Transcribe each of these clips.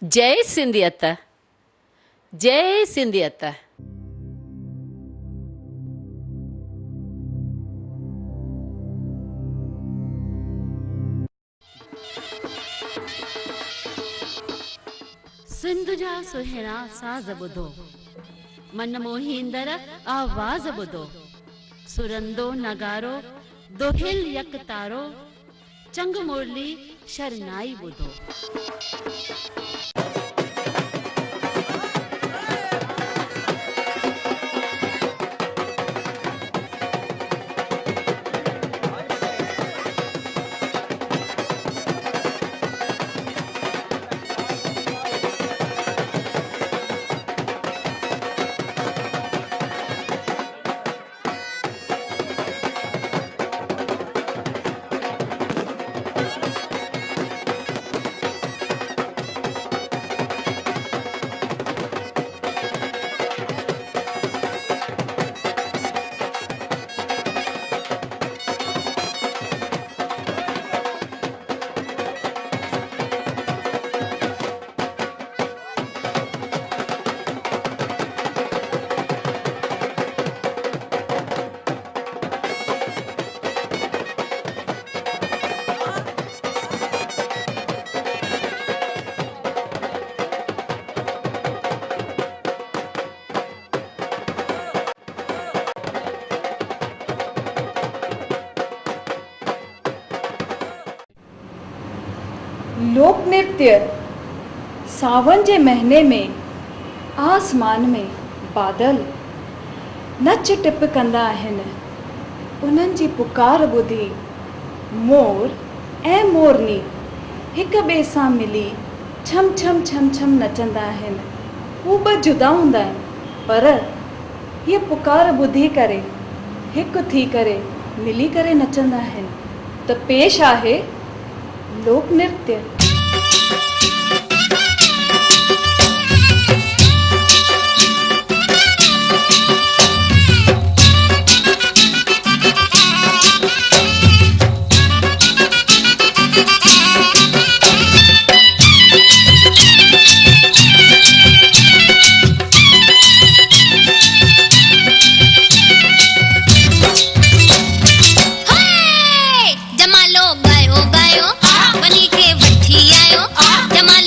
जय सिंधियत, जय सिंधियत। सिंध जा सुहिणा साज़ ॿुधो, मन मोहींदड़ आवाज़ ॿुधो, सुरंदो नगारो दोहिल यक तारो, चंग मुरली शरनाई ॿुधो। लोक नृत्य सावन जे महीने में आसमान में बादल नच टिप कंदा आहिनि। उन्हनि जी पुकार ॿुधी मोर ऐं मोरनी हिक ॿिए सां मिली छम छम छम छम नचंदा आहिनि। हू ॿ जुदा हूंदा आहिनि पर हीअ पुकार ॿुधी करे हिकु थी करे मिली करे नचंदा आहिनि। त पेश आहे लोक नृत्य। जमालो गायो गायो बनी के वठी आयो जमा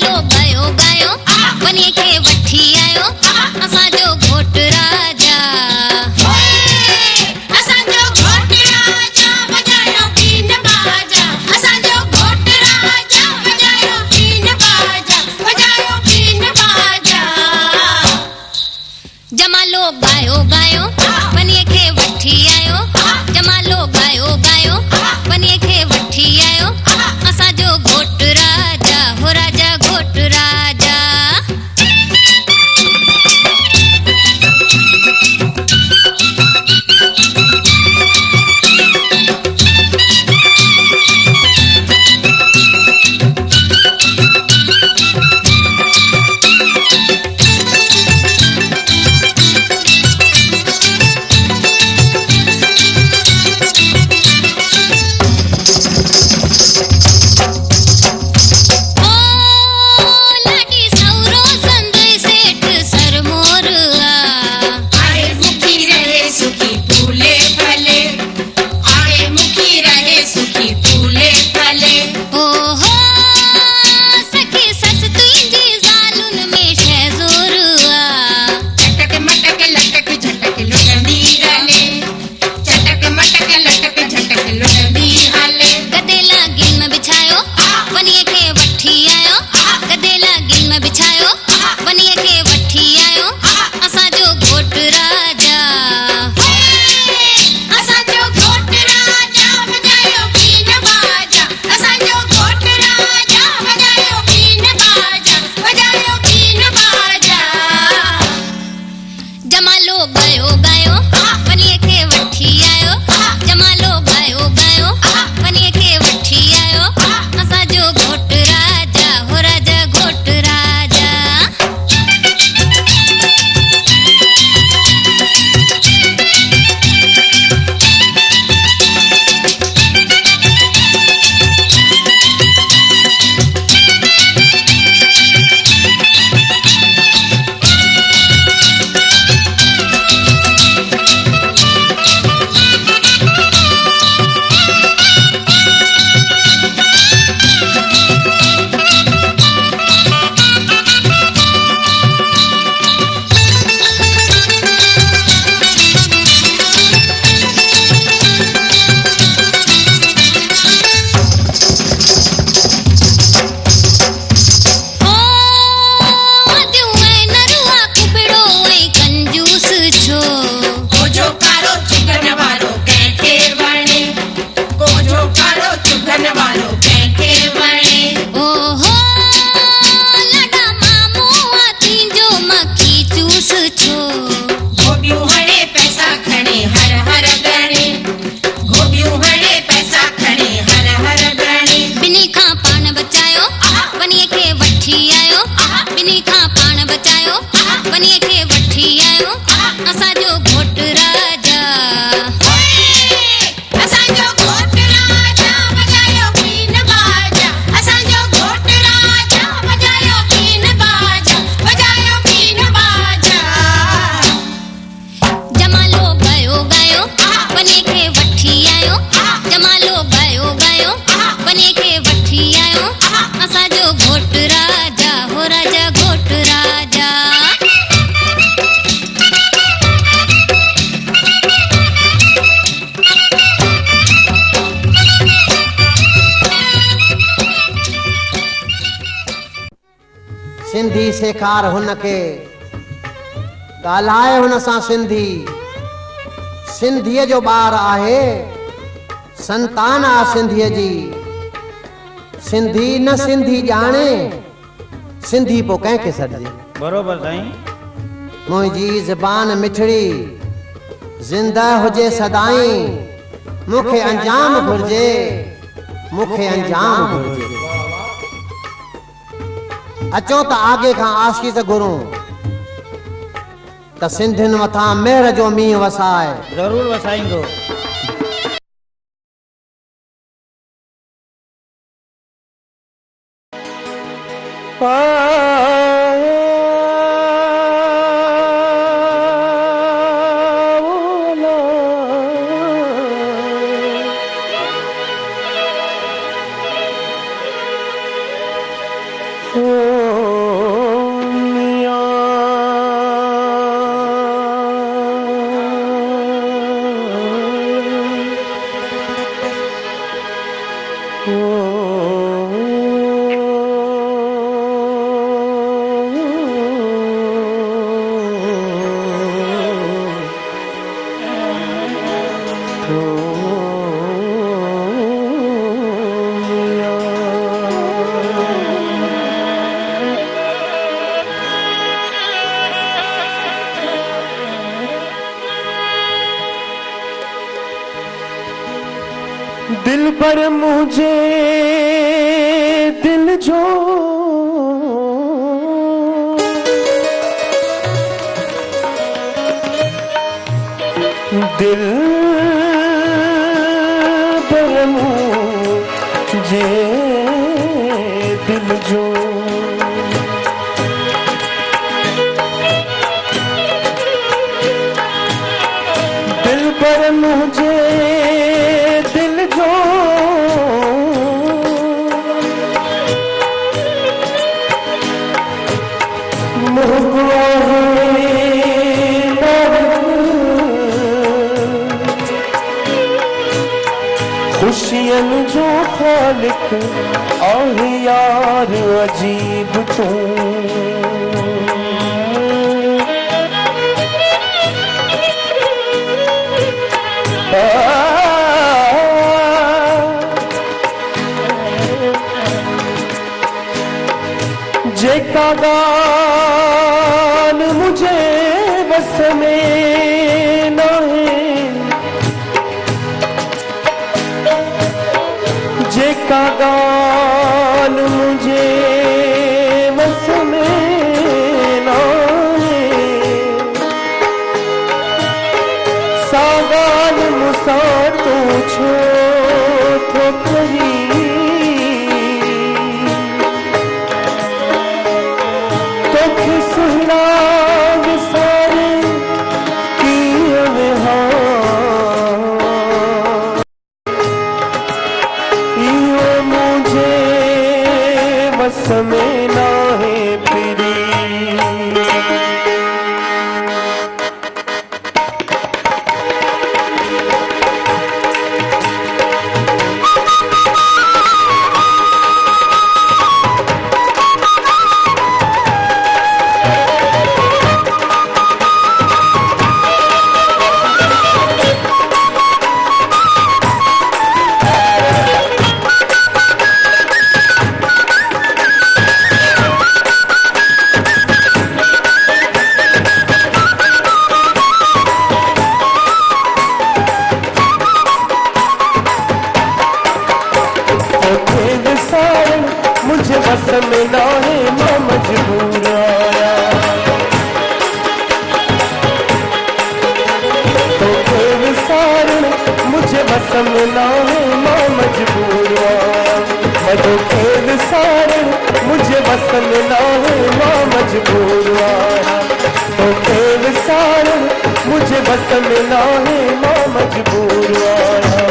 बिनी खां पाण बचायो बनीअ खे वठी आयो असांजो घोट राजा असांजो घोट राजा बजायो बीन बाजा असांजो घोट राजा बजायो बीन बाजा बजायो बीन बाजा जमालो गयो गयो बनीअ खे वठी आयो जमालो गयो गयो बनीअ खे वठी आयो असांजो घोट राजा हो राजा घोट राजा सिंधी सेखार हुनखे ॻाल्हाए हुन सां सिंधी सिंधीअ जो ॿार आहे संतान आहे सिंधीअ जी सिंधी न सिंधी ॼाणे सिंधी पोइ कंहिंखे सॾिजे बरोबर साईं मुंहिंजी ज़बान मिठड़ी ज़िंदा हुजे सदाईं मूंखे अंजाम घुर्जे मूंखे अंजाम घुर्जे अचो त आगे खां आशीष घुरूं त सिंधियुनि मथां मेहर जो मींहुं वसाए ज़रूरु वसाईंदो दिल पर मुझे दिल जो दिल पर मुझे दिल जो दिल पर मुझे खुशियन जो खालिक और यार अजीब तू जेका गान मुझे बस में न है जेका गान मुझे बस में न है सागान मुसा तो छो तो कही समय ना है फिरी में ना है माँ मजबूर आया। तो खेल सारे मुझे बस में ना है माँ मजबूर आया।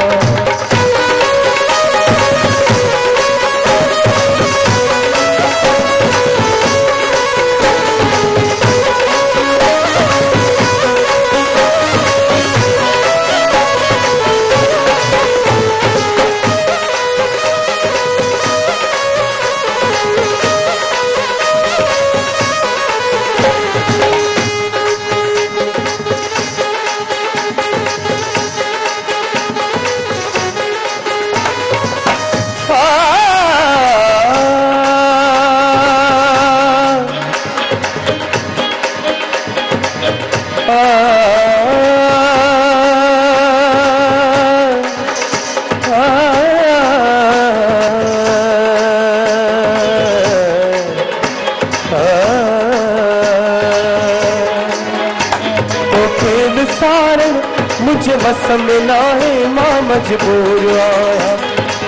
मुझे बस में ना है माँ मजबूर आया।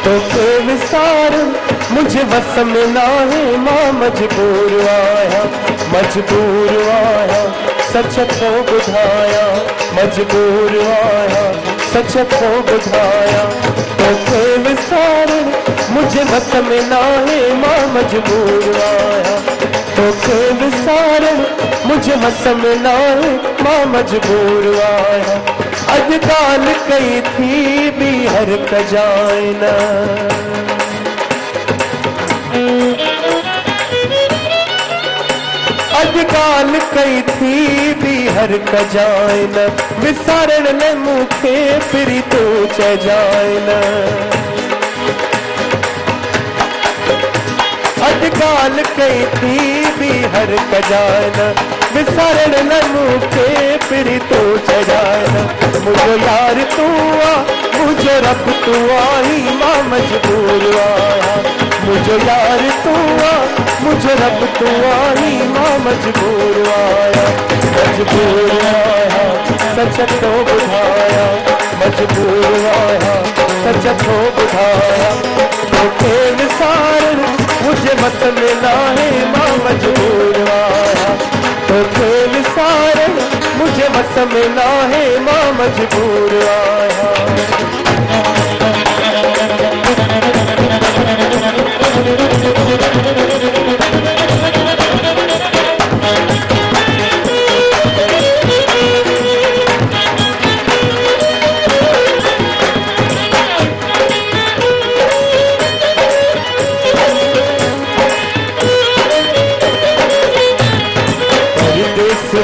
तो खेल सार मुझे बस में ना है माँ मजबूर आया। मजबूर आया सच को बुझाया, मजबूर आया सच को बुझाया। तो खेल सार मुझे बस में ना है माँ मजबूर आया। तो खेल सार मुझे बस में ना है माँ मजबूर आया। अजकाल कई थी भी हर कजायना, अजकाल कई थी भी हर कजायना। विसारण न मुखे फिरी तो चजायना। अजकाल कई थी भी हर कजायना। विसारण न मुखे फिरी तो चजायना। मुझो यार तू आ मुझो रब तू आई माँ मजबूर आया। मुझो यार तू आ मुझो रब तू आई माँ मजबूर आया। मजबूर आया सच तो बुझाया, मजबूर आया सच तो बुझाया। तो खेल सार मुझे बस में ना है माँ मजबूर आया। तो खेल सार मुझे बस में ना है माँ मजबूर आया।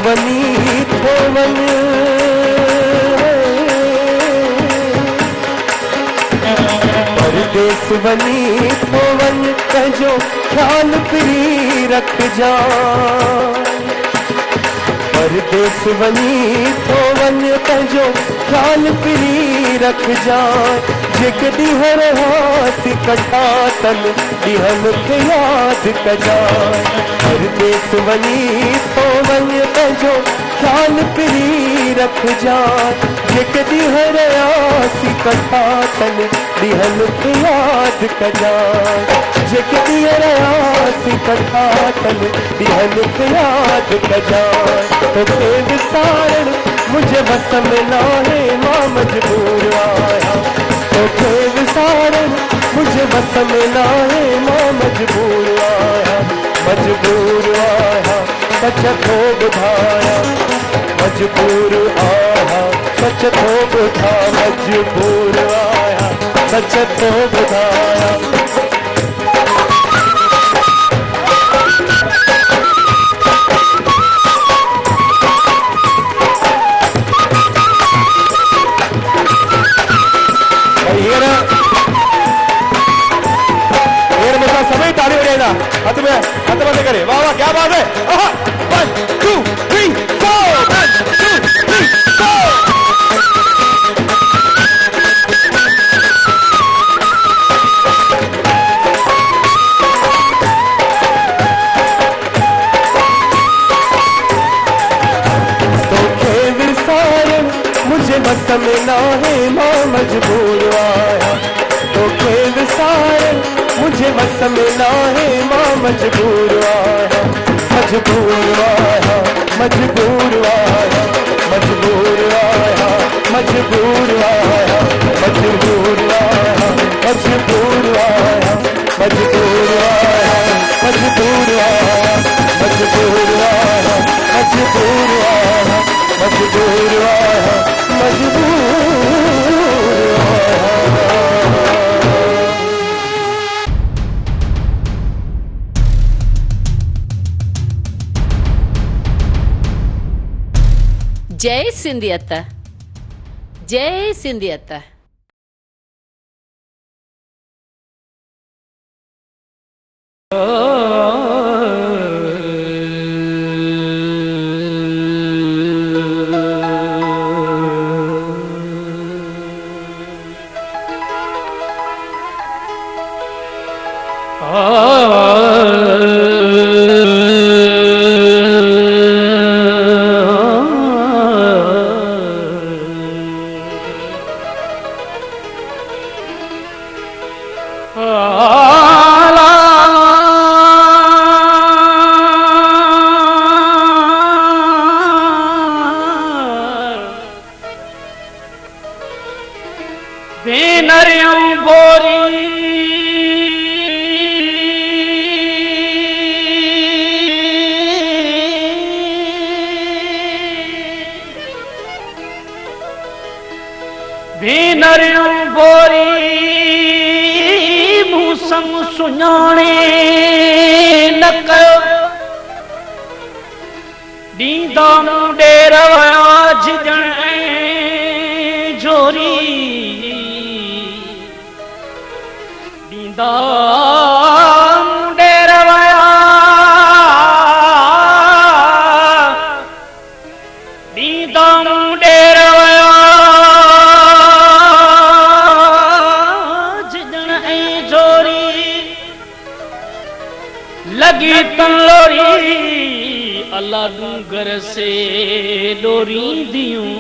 वनी थोवन परदेस वनी थोवन कजो ख्याल फिरी रख जा। परदेस वनी थोवन कजो ख्याल फिरी रख जा। जेक दिहर हासी कटा तन दिहन खे याद कजा। परदेस वनी थोवन कजो ख्याल फिरी रख जा। जेक दिहर हासी कटा तन दिहन खे याद कजा। जेक दिहर हासी कटा तन दिहन खे याद कजा। तो खेल सारण मुझे बस में ना है माँ मजबूर आया। तो खेल सारण मुझे बस में ना है माँ मजबूर आया। मजबूर आया सच को बुझाया, मजबूर आया सच को बुझा। मजबूर आया सच को बुझाया। समय ताली बजाएगा हाथ में हाथ बंद करे। वाह वाह क्या बात है। 1 2 3 4 1 2 3 4। तो खेल सारे मुझे बस में ना है माँ मजबूर आया। तो खेल सारे मुझे बस में ना है माँ मजबूर आया मजबूर आया मजबूर आया मजबूर आया मजबूर आया मजबूर आया मजबूर आया मजबूर आया मजबूर आया मजबूर आया मजबूर आया मजबूर आया मजबूर जय सिंधियत, जय सिंधियत। सुञाणे न कयो ॾींदा मूं ॾेर विया झिजण ऐं जोरी ॾींदा मूं ॾेर विया ॾींदा मूं ॾेर विया झिजण ऐं जोरी लगी तलोरी अल्लाह डूंगर से डोरी दियूं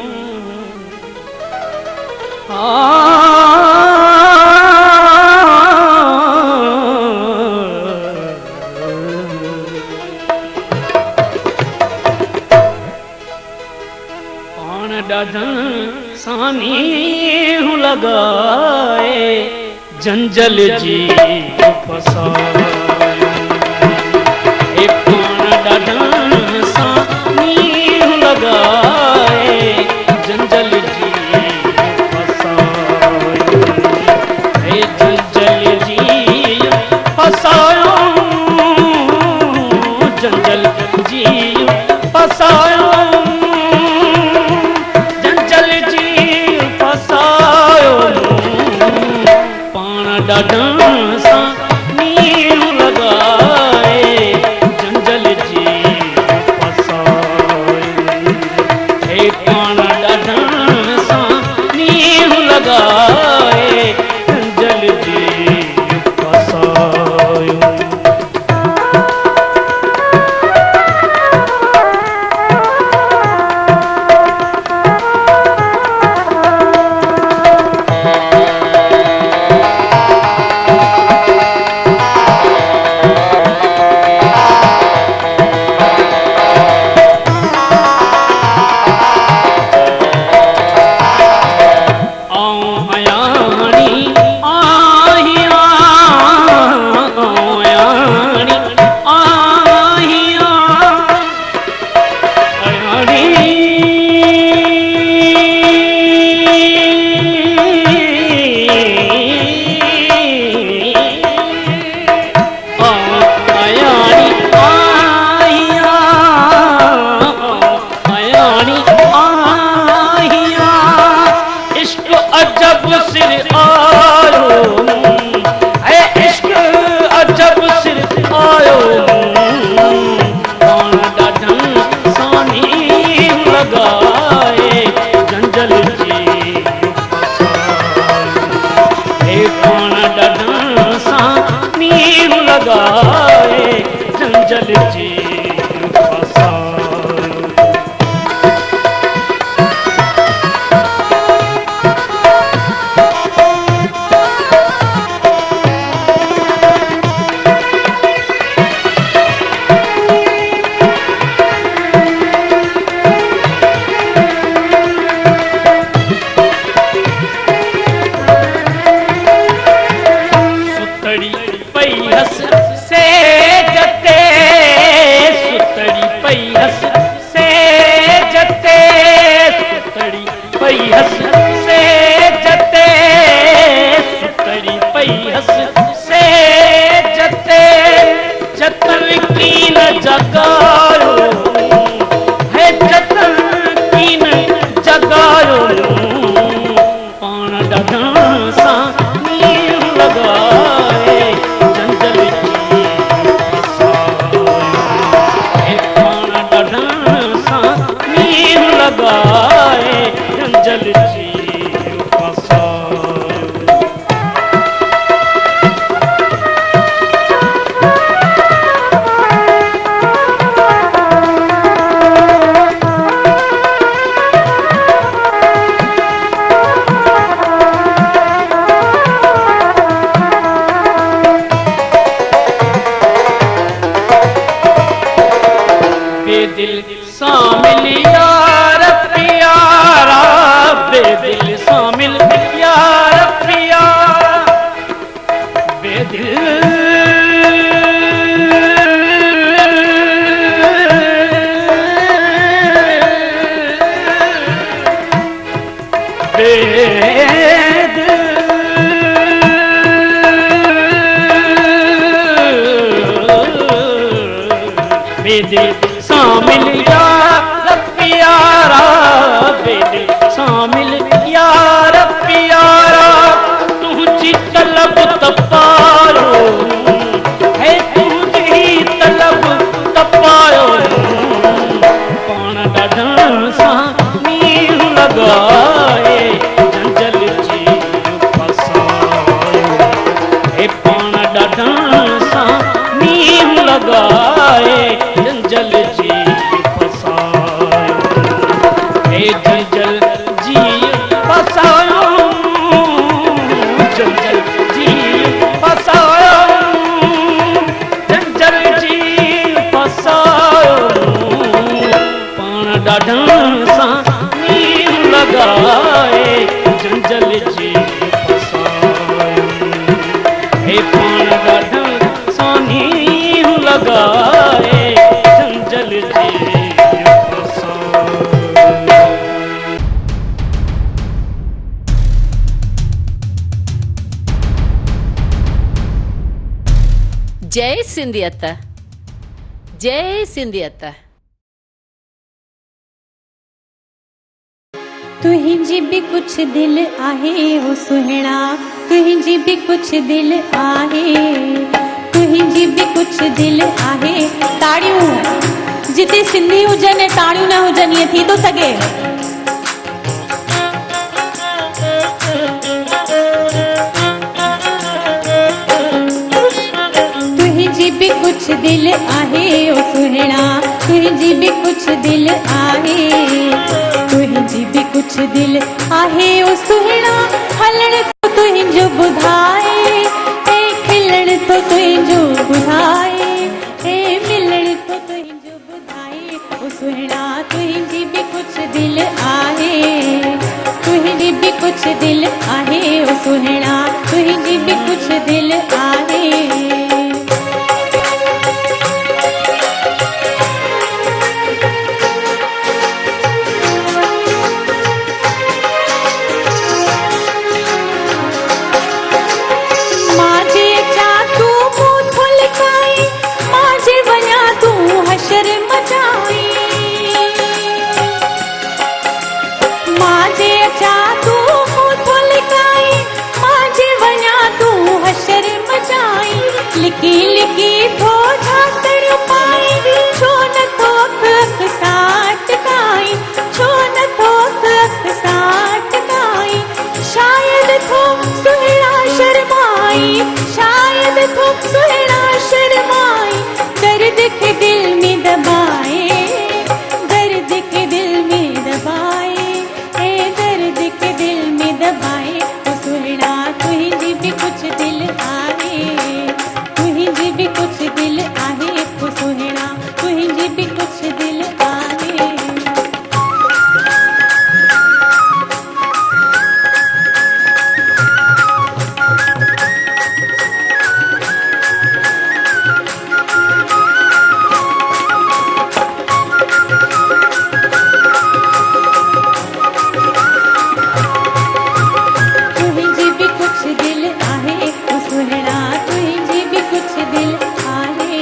पाण ॾाढा सानी लगाए जंजल जी फसाए लगाए जंजल जी फसायो जंजल जी फसायो जंजल जी फसायो जंजल जी फसायो पाण ॾाढा सां नींहं लगाए जंजल जी पाण ॾाढा सां नींहं लगाए जंजल जी फसायो बेदिल शामिल यार प्यारा, बेदिल शामिल यार प्यारा, बेदिल बेदिल शामिल यार प्यारा, बेदिल शामिल यार प्यारा, तुझी तलब तपायो है, तुझी तलब तपायो, पाण ॾाढा सां नीर लॻाए जंजल जी फसायो, हे पाण ॾाढा सां नीर लॻाए जंजल जी फसायो, हे जंजल जी फसायो, जंजल जी फसायो, जंजल जी फसायो, पाण ॾाढा सां नीर लॻाए जंजल जी फसायो, हे पाण ॾाढा सां नीर लॻाए जंजल जी फसायो। जय सिंधियत, जय सिंधियत। तुहिंजी भी कुछ दिल आहे हो सुहिणा, तुहिंजी भी कुछ दिल आहे, तुहिंजी भी कुछ दिल आहे। ताड़ियूं जिते सिंधी हुजनि ऐं ताड़ियूं न हुजनि ईअं थी थो सघे? तुहिंजी भी कुछ दिल आहे ओ सुहिणा, तुहिंजी भी कुछ दिल आहे, तुहिंजी भी कुछ दिल आहे ओ सुहिणा, हलण तो तुहिंजो ॿुधाए ए खिलण तो तुहिंजो ॿुधाए ए मिलण तो तुहिंजो ॿुधाए ओ सुहिणा, तुहिंजी भी कुछ दिल आहे, तुहिंजी भी कुछ दिल आहे ओ सुहिणा, तुहिंजी भी कुछ दिल आहे। लिकी लिकी थो झांकड़ पाई, छो न थो अख साट काई, छो न थो अख साट काई, शायद थो सुहिणा शर्माई, शायद थो सुहिणा शर्माई, दर्द के दिल में दबाए, दर्द के दिल में दबाए ए दर्द के दिल में दबाए ओ सुहिणा, तुहिंजी भी कुछ दिल आहे, तुहिंजी भी कुछ दिल आहे ओ सुहिणा, तुहिंजी भी कुछ दिल आहे। तुहिंजी भी कुछ दिल आहे ओ सुहिणा, तुहिंजी भी कुछ दिल आहे।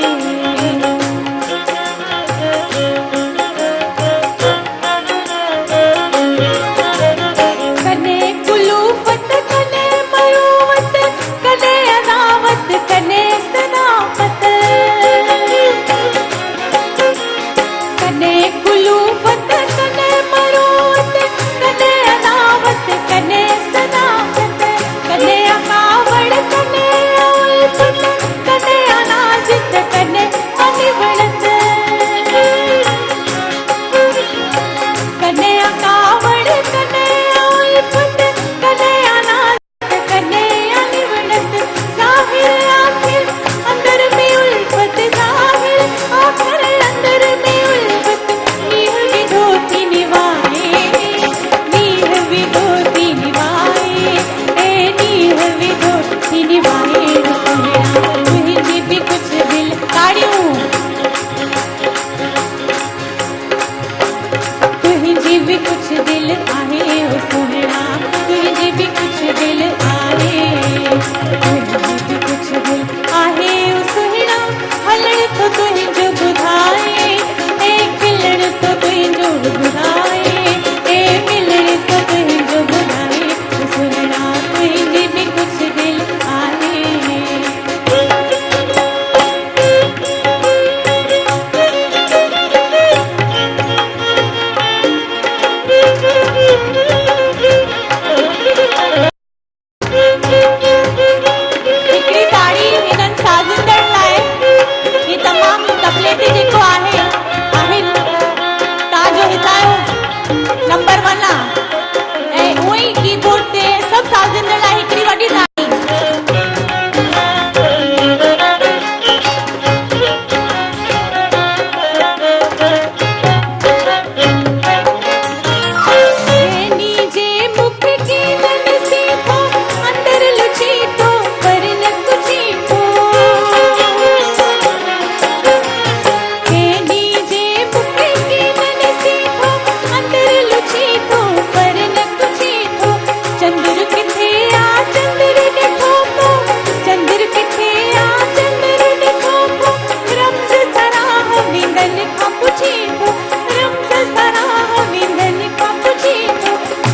विंदन कापुचीनो रम्स सराह विंदन कापुचीनो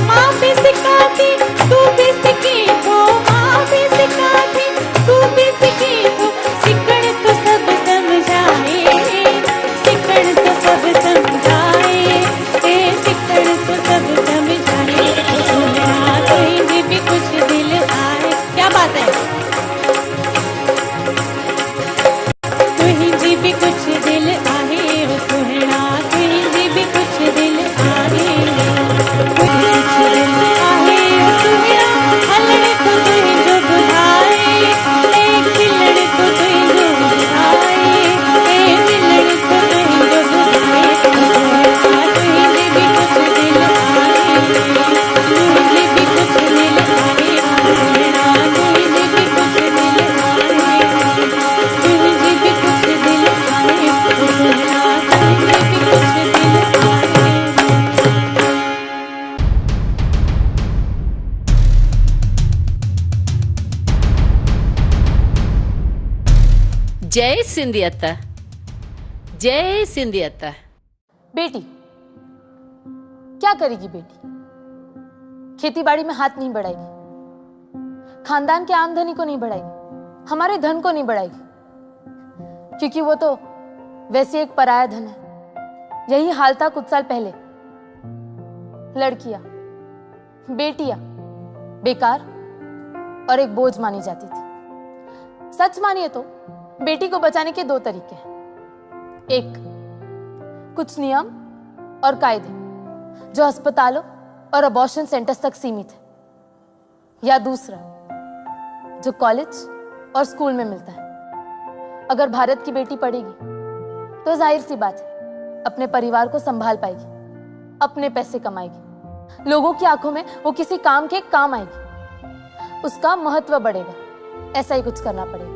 माँ भी सिखाती तू भी सीखी हो माँ भी सिखाती तू भी सीखी हो सिकड़ तो सब समझाए सिकड़ तो सब समझाए ए सिकड़ तो सब समझाए सुना कहीं भी कुछ दिल आए क्या बात है कहीं भी कुछ दिल आए ओ सुना कहीं भी कुछ दिल आए कुछ दिल आए ओ सुना हलड़ तो कहीं जो बुझाए एक खिलड़ तो कहीं जो बुझाए एक मिलड़ तो कहीं जो बुझाए सुना कहीं भी कुछ दिल आए कहीं भी कुछ दिल आए सुना कहीं भी कुछ दिल आए कहीं भी कुछ दिल आए सुना कहीं भी कुछ दिल आए जय सिंधी अत्ता, जय सिंधी अत्ता। बेटी क्या करेगी बेटी? खेती बाड़ी में हाथ नहीं बढ़ाएगी, खानदान के आमदनी को नहीं बढ़ाएगी, हमारे धन को नहीं बढ़ाएगी, क्योंकि वो तो वैसे एक पराया धन है। यही हाल था कुछ साल पहले। लड़कियां, बेटियां बेकार और एक बोझ मानी जाती थी। सच मानिए तो बेटी को बचाने के दो तरीके हैं। एक, कुछ नियम और कायदे जो अस्पतालों और अबॉर्शन सेंटर्स तक सीमित है, या दूसरा जो कॉलेज और स्कूल में मिलता है। अगर भारत की बेटी पढ़ेगी तो जाहिर सी बात है अपने परिवार को संभाल पाएगी, अपने पैसे कमाएगी, लोगों की आंखों में वो किसी काम के काम आएगी, उसका महत्व बढ़ेगा। ऐसा ही कुछ करना पड़ेगा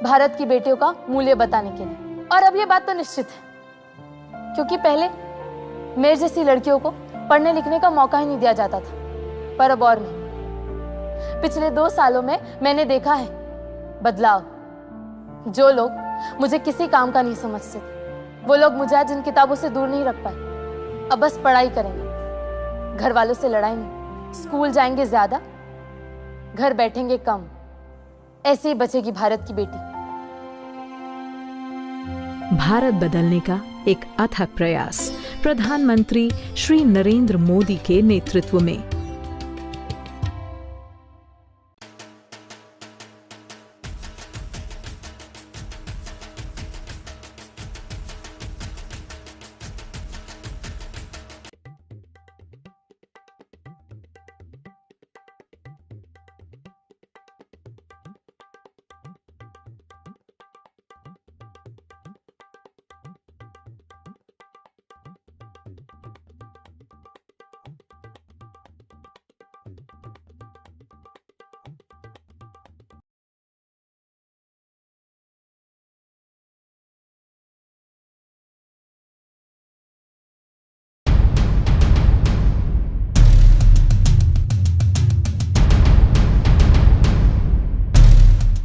भारत की बेटियों का मूल्य बताने के लिए। और अब ये बात तो निश्चित है, क्योंकि पहले मेरे जैसी लड़कियों को पढ़ने लिखने का मौका ही नहीं दिया जाता था, पर अब और नहीं। पिछले 2 सालों में मैंने देखा है बदलाव। जो लोग मुझे किसी काम का नहीं समझते थे, वो लोग मुझे आज इन किताबों से दूर नहीं रख पाए। अब बस पढ़ाई करेंगे, घर वालों से लड़ाई नहीं, स्कूल जाएंगे ज्यादा, घर बैठेंगे कम। ऐसे ही बचेगी भारत की बेटी। भारत बदलने का एक अथक प्रयास प्रधानमंत्री श्री नरेंद्र मोदी के नेतृत्व में।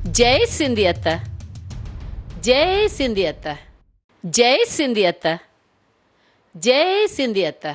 जय सिंधी अत्ता, जय सिंधी अत्ता, जय सिंधी अत्ता, जय सिंधी अत्ता।